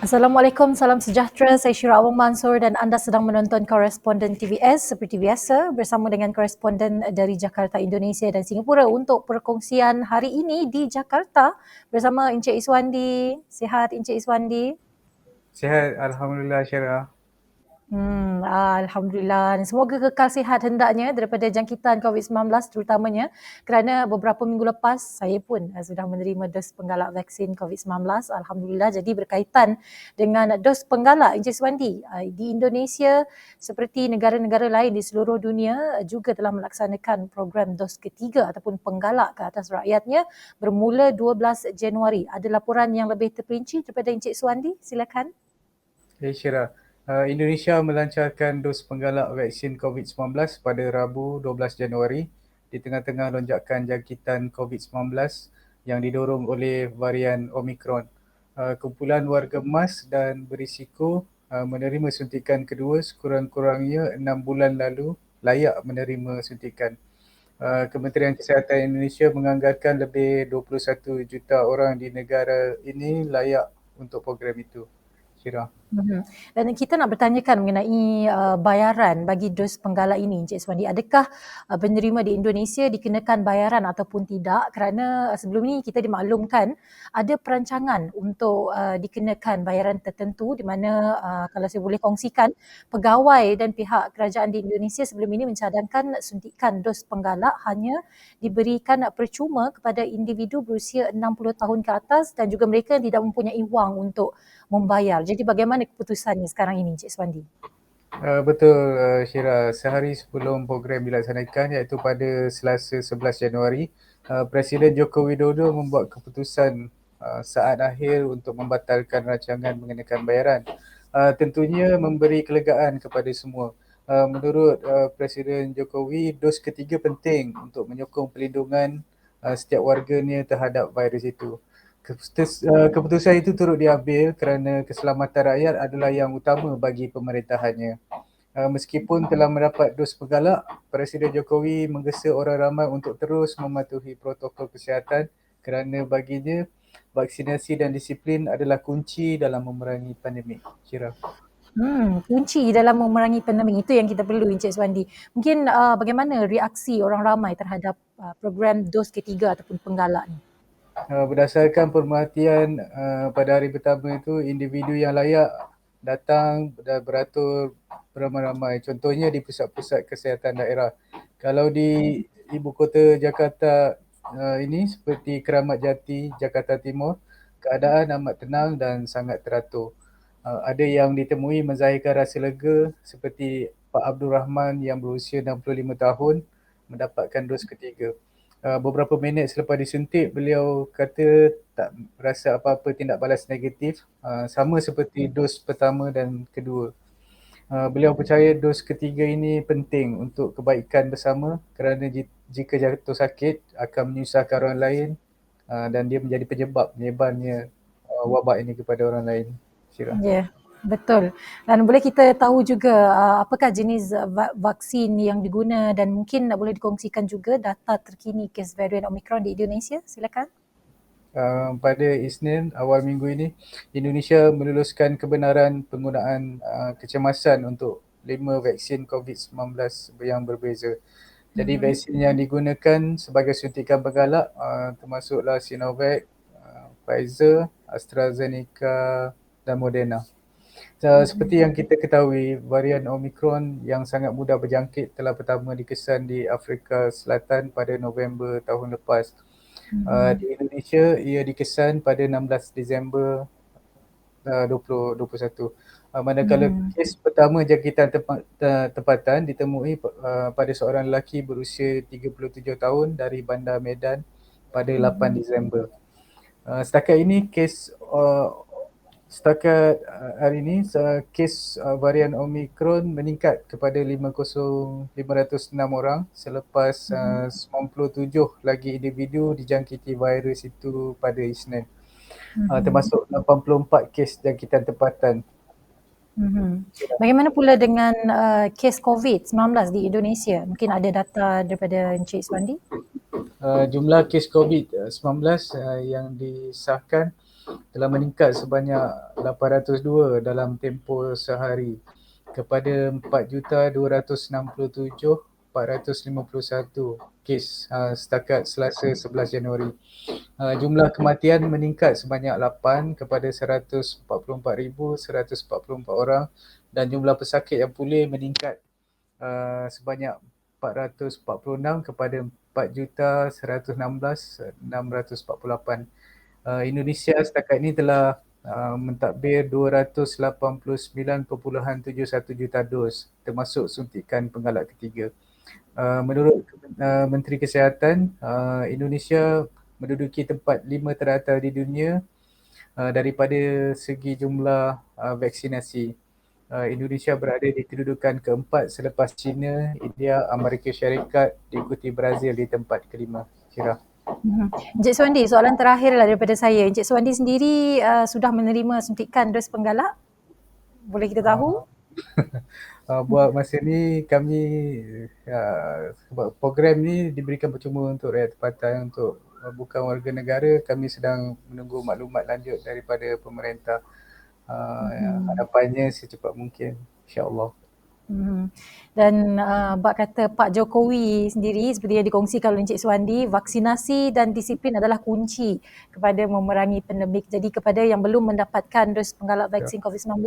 Assalamualaikum, salam sejahtera. Saya Syira Awang Mansur dan anda sedang menonton Koresponden TVS seperti biasa bersama dengan koresponden dari Jakarta, Indonesia dan Singapura untuk perkongsian hari ini di Jakarta bersama Encik Iswandi. Sihat Encik Iswandi? Sihat, Alhamdulillah Syara. Alhamdulillah. Dan semoga kekal sihat hendaknya daripada jangkitan COVID-19 terutamanya kerana beberapa minggu lepas saya pun sudah menerima dos penggalak vaksin COVID-19. Alhamdulillah. Jadi berkaitan dengan dos penggalak Encik Swandi, di Indonesia seperti negara-negara lain di seluruh dunia juga telah melaksanakan program dos ketiga ataupun penggalak ke atas rakyatnya bermula 12 Januari. Ada laporan yang lebih terperinci daripada Encik Swandi? Silakan. Syara. Indonesia melancarkan dos penggalak vaksin COVID-19 pada Rabu 12 Januari di tengah-tengah lonjakan jangkitan COVID-19 yang didorong oleh varian Omicron. Kumpulan warga emas dan berisiko menerima suntikan kedua sekurang-kurangnya 6 bulan lalu layak menerima suntikan. Kementerian Kesihatan Indonesia menganggarkan lebih 21 juta orang di negara ini layak untuk program itu. Syira. Dan kita nak bertanyakan mengenai bayaran bagi dos penggalak ini Encik Swandi. Adakah penerima di Indonesia dikenakan bayaran ataupun tidak? Kerana sebelum ini kita dimaklumkan ada perancangan untuk dikenakan bayaran tertentu di mana kalau saya boleh kongsikan, pegawai dan pihak kerajaan di Indonesia sebelum ini mencadangkan suntikan dos penggalak hanya diberikan percuma kepada individu berusia 60 tahun ke atas dan juga mereka yang tidak mempunyai wang untuk membayar. Jadi bagaimana keputusannya sekarang ini Encik Swandi? Betul Syira, sehari sebelum program dilaksanakan iaitu pada Selasa 11 Januari, Presiden Joko Widodo membuat keputusan saat akhir untuk membatalkan rancangan mengenakan bayaran. Tentunya memberi kelegaan kepada semua. Menurut Presiden Jokowi, dos ketiga penting untuk menyokong pelindungan setiap warganya terhadap virus itu. Keputusan itu turut diambil kerana keselamatan rakyat adalah yang utama bagi pemerintahannya. Meskipun telah mendapat dos penggalak, Presiden Jokowi menggesa orang ramai untuk terus mematuhi protokol kesihatan kerana baginya vaksinasi dan disiplin adalah kunci dalam memerangi pandemik. Syira. Kunci dalam memerangi pandemik itu yang kita perlu Encik Swandi. Mungkin bagaimana reaksi orang ramai terhadap program dos ketiga ataupun penggalak ni? Berdasarkan pemerhatian pada hari pertama itu, individu yang layak datang dan beratur beramai-ramai. Contohnya di pusat-pusat kesihatan daerah. Kalau di ibu kota Jakarta ini seperti Keramat Jati, Jakarta Timur, keadaan amat tenang dan sangat teratur. Ada yang ditemui menzahirkan rasa lega seperti Pak Abdul Rahman yang berusia 65 tahun mendapatkan dos ketiga. Beberapa minit selepas disuntik, beliau kata tak rasa apa-apa tindak balas negatif, sama seperti dos pertama dan kedua. Beliau percaya dos ketiga ini penting untuk kebaikan bersama kerana jika jatuh sakit akan menyusahkan orang lain dan dia menjadi penyebab menyebarnya wabak ini kepada orang lain. Syirah. Ya, betul. Dan boleh kita tahu juga apakah jenis vaksin yang diguna dan mungkin boleh dikongsikan juga data terkini kes varian Omicron di Indonesia? Silakan. Pada Isnin awal minggu ini, Indonesia meluluskan kebenaran penggunaan kecemasan untuk 5 vaksin COVID-19 yang berbeza. Jadi vaksin yang digunakan sebagai suntikan penggalak termasuklah Sinovac, Pfizer, AstraZeneca dan Moderna. Seperti yang kita ketahui, varian Omicron yang sangat mudah berjangkit telah pertama dikesan di Afrika Selatan pada November tahun lepas. Di Indonesia, ia dikesan pada 16 Disember 2021. Manakala kes pertama jangkitan tempatan ditemui pada seorang lelaki berusia 37 tahun dari Bandar Medan pada 8 Disember. Setakat ini setakat hari ini kes varian Omicron meningkat kepada 506 orang selepas 97 lagi individu dijangkiti virus itu pada Isnin. Termasuk 84 kes jangkitan tempatan. Bagaimana pula dengan kes COVID-19 di Indonesia? Mungkin ada data daripada Encik Swandi? Jumlah kes COVID-19 yang disahkan telah meningkat sebanyak 802 dalam tempoh sehari kepada 4,267,451 kes setakat Selasa 11 Januari. Jumlah kematian meningkat sebanyak 8 kepada 144,144 orang dan jumlah pesakit yang pulih meningkat sebanyak 446 kepada 4,116,648. Indonesia setakat ini telah mentadbir 289.71 juta dos termasuk suntikan penggalak ketiga. Menurut Menteri Kesihatan, Indonesia menduduki tempat 5 teratas di dunia daripada segi jumlah vaksinasi. Indonesia berada di kedudukan keempat selepas China, India, Amerika Syarikat, diikuti Brazil di tempat kelima. Syirah. Encik Suwandi, soalan terakhirlah daripada saya. Encik Suwandi sendiri sudah menerima suntikan dos penggalak? Boleh kita tahu? Buat masa ni kami sebab program ni diberikan percuma untuk rakyat tempatan, untuk bukan warga negara. Kami sedang menunggu maklumat lanjut daripada pemerintah. Harapannya secepat mungkin, insya-Allah. Dan bak kata Pak Jokowi sendiri seperti yang dikongsikan oleh Encik Suwandi, vaksinasi dan disiplin adalah kunci kepada memerangi pandemik. Jadi kepada yang belum mendapatkan dos penggalak vaksin COVID-19,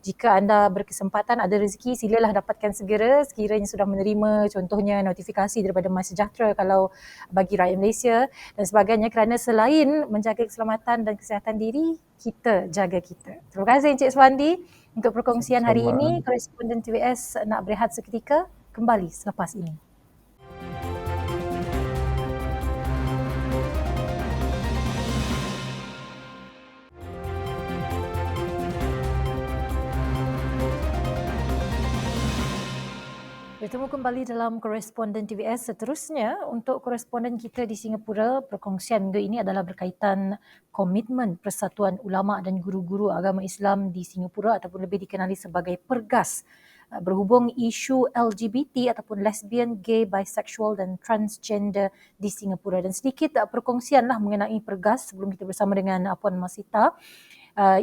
jika anda berkesempatan ada rezeki, silalah dapatkan segera sekiranya sudah menerima contohnya notifikasi daripada MySejahtera kalau bagi rakyat Malaysia dan sebagainya, kerana selain menjaga keselamatan dan kesihatan diri, kita jaga kita. Terima kasih Encik Suwandi untuk perkongsian hari ini. Koresponden TVS nak berehat seketika, kembali selepas ini. Bertemu kembali dalam Koresponden TVS. Seterusnya, untuk koresponden kita di Singapura, perkongsian minggu ini adalah berkaitan komitmen Persatuan Ulama dan Guru-Guru Agama Islam di Singapura ataupun lebih dikenali sebagai PERGAS berhubung isu LGBT ataupun lesbian, gay, bisexual dan transgender di Singapura. Dan sedikit perkongsianlah mengenai PERGAS sebelum kita bersama dengan Puan Masita.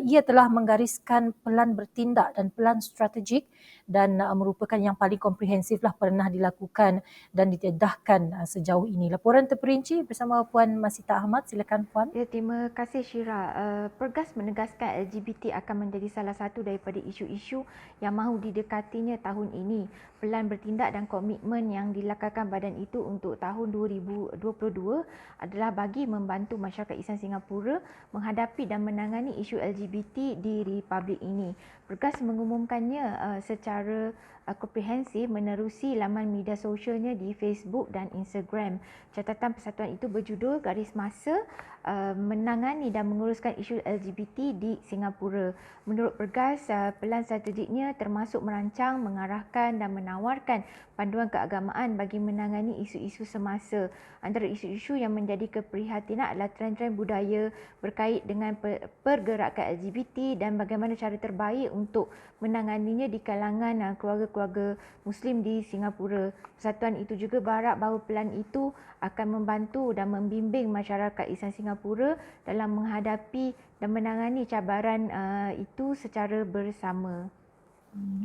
Ia telah menggariskan pelan bertindak dan pelan strategik dan merupakan yang paling komprehensif lah pernah dilakukan dan didedahkan sejauh ini. Laporan terperinci bersama Puan Masita Ahmad. Silakan Puan. Ya, terima kasih Syira. PERGAS menegaskan LGBT akan menjadi salah satu daripada isu-isu yang mahu didekatinya tahun ini. Pelan bertindak dan komitmen yang dilakukan badan itu untuk tahun 2022 adalah bagi membantu masyarakat Islam Singapura menghadapi dan menangani isu LGBT di Republik ini. PERGAS mengumumkannya secara komprehensif menerusi laman media sosialnya di Facebook dan Instagram. Catatan persatuan itu berjudul Garis Masa menangani dan menguruskan isu LGBT di Singapura. Menurut PERGAS, pelan strategiknya termasuk merancang, mengarahkan dan menawarkan panduan keagamaan bagi menangani isu-isu semasa. Antara isu-isu yang menjadi keprihatinan adalah trend-trend budaya berkait dengan pergerakan LGBT dan bagaimana cara terbaik untuk menanganinya di kalangan keluarga-keluarga Muslim di Singapura. Persatuan itu juga berharap bahawa pelan itu akan membantu dan membimbing masyarakat Islam Singapura dalam menghadapi dan menangani cabaran itu secara bersama.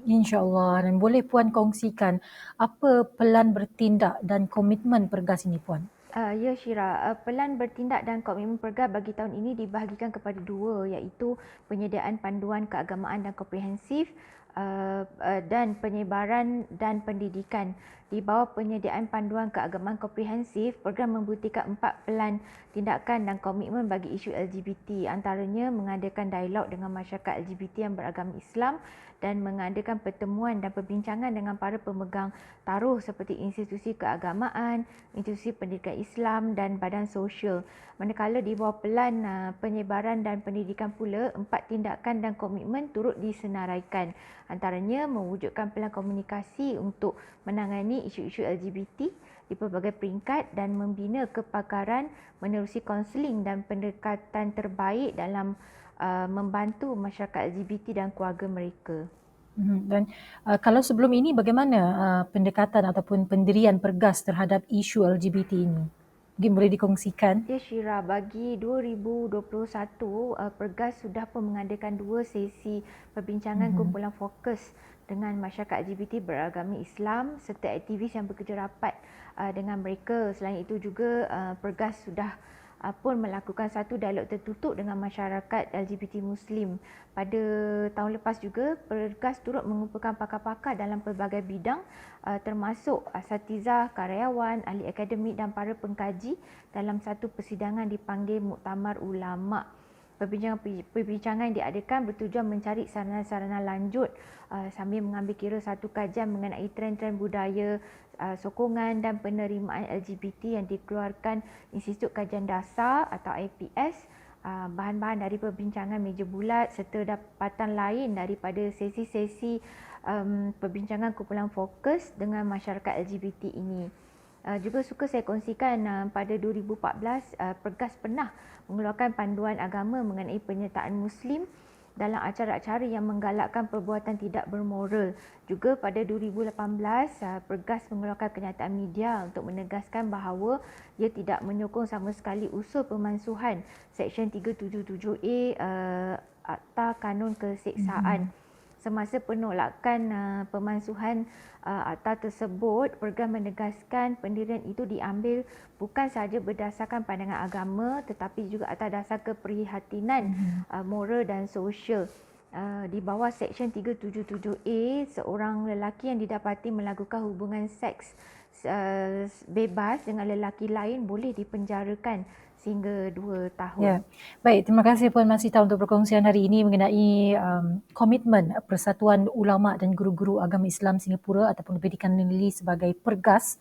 InsyaAllah. Dan boleh Puan kongsikan apa pelan bertindak dan komitmen PERGAS ini Puan? Ya Syira, pelan bertindak dan komitmen PERGAS bagi tahun ini dibahagikan kepada dua, iaitu penyediaan panduan keagamaan dan komprehensif dan penyebaran dan pendidikan. Di bawah penyediaan panduan keagamaan komprehensif, program membuktikan 4 pelan tindakan dan komitmen bagi isu LGBT. Antaranya mengadakan dialog dengan masyarakat LGBT yang beragama Islam dan mengadakan pertemuan dan perbincangan dengan para pemegang taruh seperti institusi keagamaan, institusi pendidikan Islam dan badan sosial. Manakala di bawah pelan penyebaran dan pendidikan pula, 4 tindakan dan komitmen turut disenaraikan. Antaranya mewujudkan pelan komunikasi untuk menangani isu-isu LGBT di pelbagai peringkat dan membina kepakaran menerusi kaunseling dan pendekatan terbaik dalam membantu masyarakat LGBT dan keluarga mereka. Dan kalau sebelum ini bagaimana pendekatan ataupun pendirian PERGAS terhadap isu LGBT ini? Mungkin boleh dikongsikan. Ya Syira, bagi 2021, Pergas sudah pun mengadakan 2 sesi perbincangan kumpulan fokus dengan masyarakat LGBT beragama Islam serta aktivis yang bekerja rapat dengan mereka. Selain itu juga Pergas sudah pun melakukan satu dialog tertutup dengan masyarakat LGBT Muslim. Pada tahun lepas juga, Pergas turut mengumpulkan pakar-pakar dalam pelbagai bidang termasuk asatizah, karyawan, ahli akademik dan para pengkaji dalam satu persidangan dipanggil Muktamar Ulama. Perbincangan yang diadakan bertujuan mencari sarana-sarana lanjut sambil mengambil kira satu kajian mengenai trend-trend budaya, sokongan dan penerimaan LGBT yang dikeluarkan Institut Kajian Dasar atau IPS, bahan-bahan dari perbincangan meja bulat serta dapatan lain daripada sesi-sesi perbincangan kumpulan fokus dengan masyarakat LGBT ini. Juga suka saya kongsikan pada 2014 Pergas pernah mengeluarkan panduan agama mengenai penyertaan Muslim dalam acara-acara yang menggalakkan perbuatan tidak bermoral. Juga pada 2018 Pergas mengeluarkan kenyataan media untuk menegaskan bahawa ia tidak menyokong sama sekali usul pemansuhan Seksyen 377A Akta Kanun Keseksaan. Semasa penolakan pemansuhan akta tersebut, Pergas menegaskan pendirian itu diambil bukan sahaja berdasarkan pandangan agama tetapi juga atas dasar keprihatinan moral dan sosial. Di bawah Seksyen 377A, seorang lelaki yang didapati melakukan hubungan seks bebas dengan lelaki lain boleh dipenjarakan sehingga 2 tahun. Ya, baik. Terima kasih Puan Masita untuk perkongsian hari ini mengenai komitmen Persatuan Ulama dan Guru-Guru Agama Islam Singapura ataupun lebih dikenali sebagai Pergas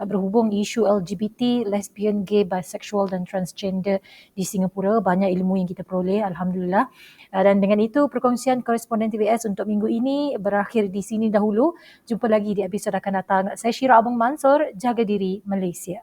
berhubung isu LGBT, lesbian, gay, bisexual dan transgender di Singapura. Banyak ilmu yang kita peroleh, Alhamdulillah. Dan dengan itu, perkongsian koresponden TVS untuk minggu ini berakhir di sini dahulu. Jumpa lagi di episod akan datang. Saya Syira Abang Mansur, jaga diri Malaysia.